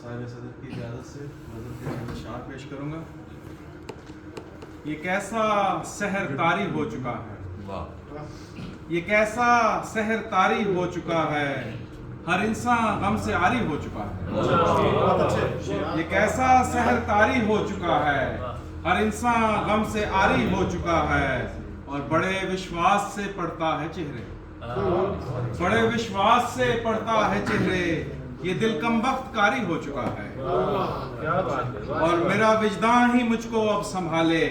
صاحب صدر کی اجازت سے غزل کے چند اشعار پیش کروں گا. یہ کیسا سحر طاری ہو چکا ہے, یہ کیسا سحر طاری ہو چکا ہے, ہر انسان غم سے عاری ہو چکا ہے. یہ کیسا سحر طاری ہو چکا ہے, ہر انسان غم سے عاری ہو چکا ہے, اور بڑے وشواس سے پڑھتا ہے چہرے, بڑے وشواس سے پڑھتا ہے چہرے, یہ دل کم وقت کاری ہو چکا ہے. اور میرا وجدان ہی مجھ کو اب سنبھالے,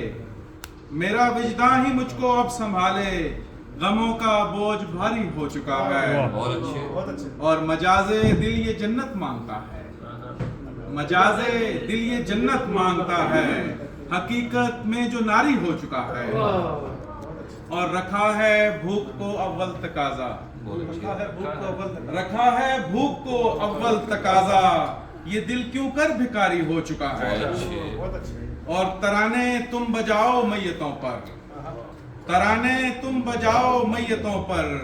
میرا وجدان ہی مجھ کو اب سنبھالے, غموں کا بوجھ بھاری ہو چکا ہے. اور مجاز دل یہ جنت مانگتا ہے, مجاز دل یہ جنت مانگتا ہے, حقیقت میں جو ناری ہو چکا ہے. اور رکھا ہے بھوک کو اول تقاضا, رکھا ہے بھوک کو اول تقاضا, یہ دل کیوں کر بھکاری ہو چکا ہے. اور ترانے تم بجاؤ میتوں پر, ترانے تم بجاؤ میتوں پر,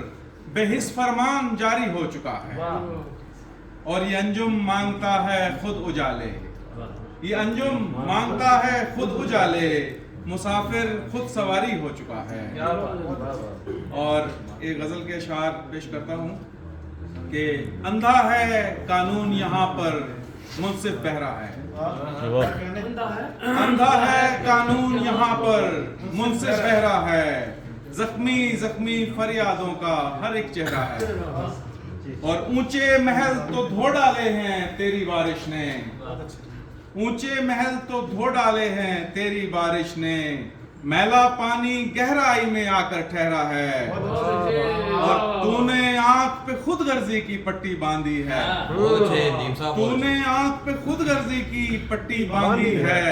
بے حس فرمان جاری ہو چکا ہے. اور یہ انجم مانگتا ہے خود اجالے, یہ انجم مانگتا ہے خود اجالے, مسافر خود سواری ہو چکا ہے. اور ایک غزل کے اشعار پیش کرتا ہوں کہ اندھا ہے قانون یہاں پر منصف بہرا ہے, اندھا ہے قانون یہاں پر منصف بہرا ہے, زخمی زخمی فریادوں کا ہر ایک چہرہ ہے. اور اونچے محل تو دھو ڈالے ہیں تیری بارش نے, اونچے محل تو دھو ڈالے ہیں تیری بارش نے, میلا پانی گہرائی میں آ کر ٹھہرا ہے. اور تو نے آنکھ پہ خود غرضی کی پٹی باندھی ہے, تو نے آنکھ پہ خود غرضی کی پٹی باندھی ہے,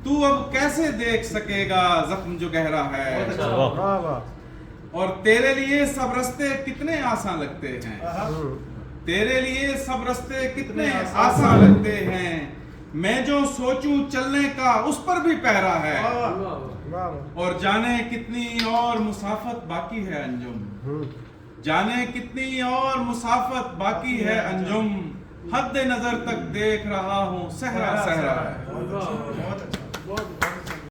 تو اب کیسے دیکھ سکے گا زخم جو گہرا ہے. اور تیرے لیے سب رستے کتنے آسان لگتے ہیں, تیرے لیے سب رستے کتنے آسان لگتے ہیں, میں جو سوچوں چلنے کا اس پر بھی پہرا ہے. اور جانے کتنی اور مسافت باقی ہے انجم, جانے کتنی اور مسافت باقی ہے انجم, حد نظر تک دیکھ رہا ہوں صحرا صحرا ہے.